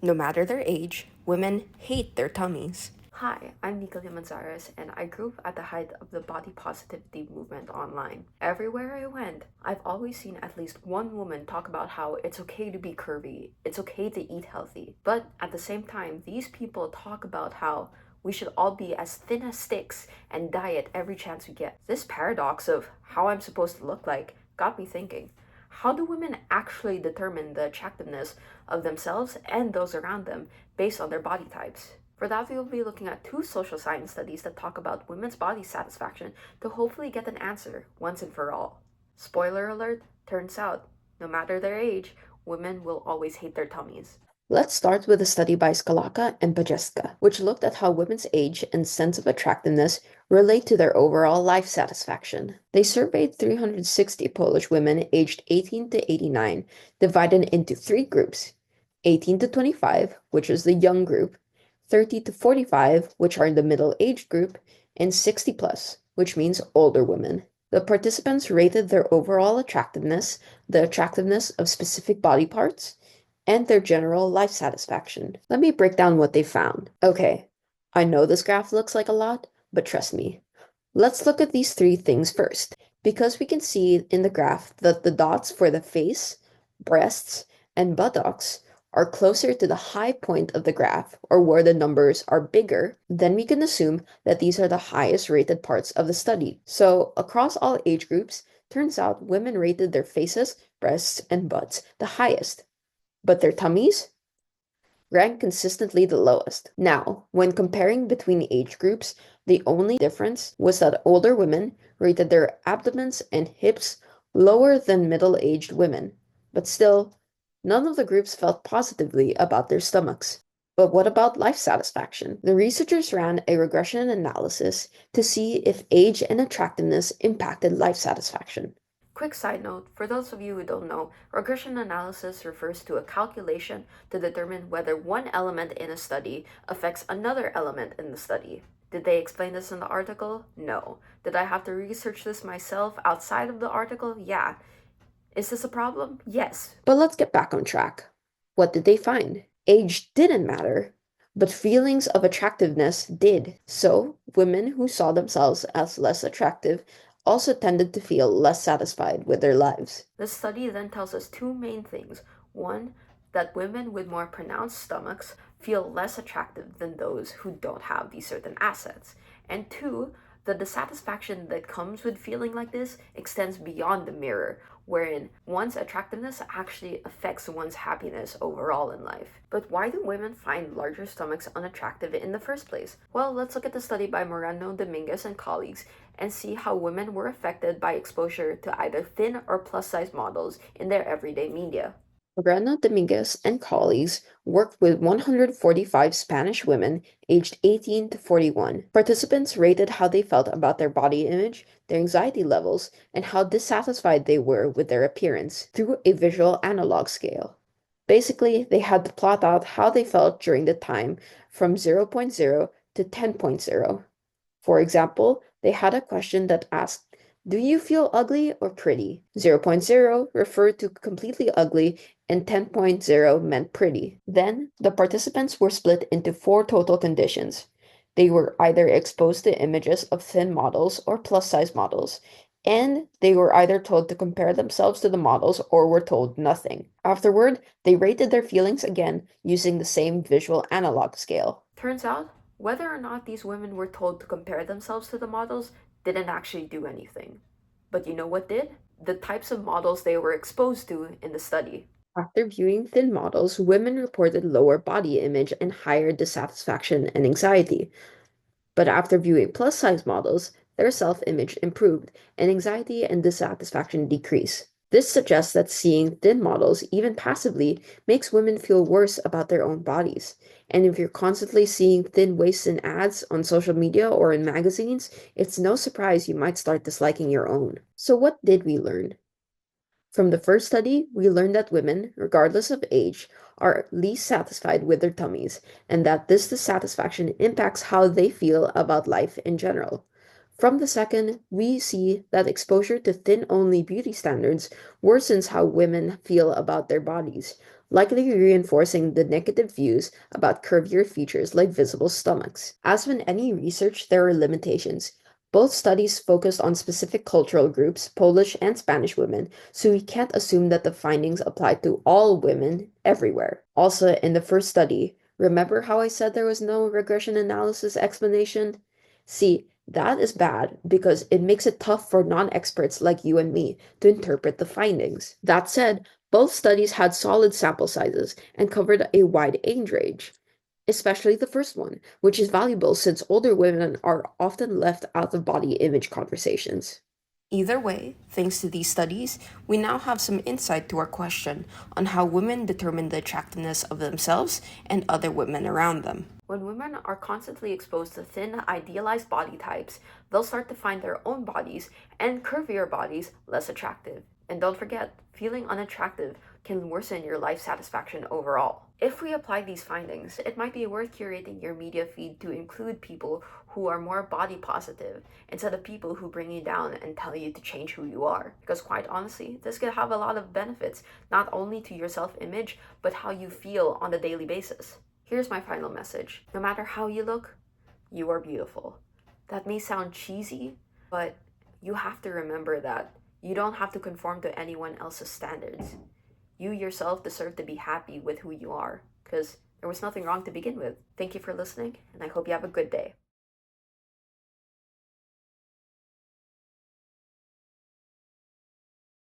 No matter their age, women hate their tummies. Hi, I'm Nika Llamanzares, and I grew up at the height of the body positivity movement online. Everywhere I went, I've always seen at least one woman talk about how it's okay to be curvy, it's okay to eat healthy. But at the same time, these people talk about how we should all be as thin as sticks and diet every chance we get. This paradox of how I'm supposed to look like got me thinking. How do women actually determine the attractiveness of themselves and those around them based on their body types? For that, we will be looking at two social science studies that talk about women's body satisfaction to hopefully get an answer once and for all. Spoiler alert, turns out, no matter their age, women will always hate their tummies. Let's start with a study by Skalaka and Bajeska, which looked at how women's age and sense of attractiveness relate to their overall life satisfaction. They surveyed 360 Polish women aged 18 to 89, divided into three groups: 18 to 25, which is the young group, 30 to 45, which are in the middle age group, and 60 plus, which means older women. The participants rated their overall attractiveness, the attractiveness of specific body parts, and their general life satisfaction. Let me break down what they found. Okay, I know this graph looks like a lot, but trust me. Let's look at these three things first, because we can see in the graph that the dots for the face, breasts, and buttocks are closer to the high point of the graph, or where the numbers are bigger, then we can assume that these are the highest rated parts of the study. So, across all age groups, turns out women rated their faces, breasts, and butts the highest, but their tummies rank consistently the lowest. Now, when comparing between age groups, the only difference was that older women rated their abdomens and hips lower than middle-aged women, but still, none of the groups felt positively about their stomachs. But what about life satisfaction? The researchers ran a regression analysis to see if age and attractiveness impacted life satisfaction. Quick side note, for those of you who don't know, regression analysis refers to a calculation to determine whether one element in a study affects another element in the study. Did they explain this in the article? No. Did I have to research this myself outside of the article? Yeah. Is this a problem? Yes. But let's get back on track. What did they find? Age didn't matter, but feelings of attractiveness did. So, women who saw themselves as less attractive also tended to feel less satisfied with their lives. The study then tells us two main things. One, that women with more pronounced stomachs feel less attractive than those who don't have these certain assets. And two, the dissatisfaction that comes with feeling like this extends beyond the mirror, wherein one's attractiveness actually affects one's happiness overall in life. But why do women find larger stomachs unattractive in the first place? Well, let's look at the study by Moreno, Dominguez, and colleagues and see how women were affected by exposure to either thin or plus size models in their everyday media. Moreno Dominguez and colleagues worked with 145 Spanish women aged 18 to 41. Participants rated how they felt about their body image, their anxiety levels, and how dissatisfied they were with their appearance through a visual analog scale. Basically, they had to plot out how they felt during the time from zero point 0 to 10.0. For example, they had a question that asked, do you feel ugly or pretty? 0.0 referred to completely ugly and 10.0 meant pretty. Then, the participants were split into four total conditions. They were either exposed to images of thin models or plus-size models, and they were either told to compare themselves to the models or were told nothing. Afterward, they rated their feelings again using the same visual analog scale. Turns out, whether or not these women were told to compare themselves to the models didn't actually do anything. But you know what did? The types of models they were exposed to in the study. After viewing thin models, women reported lower body image and higher dissatisfaction and anxiety. But after viewing plus size models, their self image improved, and anxiety and dissatisfaction decrease. This suggests that seeing thin models, even passively, makes women feel worse about their own bodies. And if you're constantly seeing thin waists in ads on social media or in magazines, it's no surprise you might start disliking your own. So, what did we learn? From the first study, we learned that women, regardless of age, are least satisfied with their tummies, and that this dissatisfaction impacts how they feel about life in general. From the second, we see that exposure to thin only beauty standards worsens how women feel about their bodies, likely reinforcing the negative views about curvier features like visible stomachs. As with any research, there are limitations. Both studies focused on specific cultural groups, Polish and Spanish women, so we can't assume that the findings apply to all women everywhere. Also, in the first study, remember how I said there was no regression analysis explanation? See, that is bad because it makes it tough for non-experts like you and me to interpret the findings. That said, both studies had solid sample sizes and covered a wide age range, especially the first one, which is valuable since older women are often left out of body image conversations. Either way, thanks to these studies, we now have some insight to our question on how women determine the attractiveness of themselves and other women around them. When women are constantly exposed to thin, idealized body types, they'll start to find their own bodies and curvier bodies less attractive. And don't forget, feeling unattractive can worsen your life satisfaction overall. If we apply these findings, it might be worth curating your media feed to include people who are more body positive instead of people who bring you down and tell you to change who you are. Because quite honestly, this could have a lot of benefits, not only to your self-image, but how you feel on a daily basis. Here's my final message. No matter how you look, you are beautiful. That may sound cheesy, but you have to remember that you don't have to conform to anyone else's standards. You yourself deserve to be happy with who you are, because there was nothing wrong to begin with. Thank you for listening, and I hope you have a good day.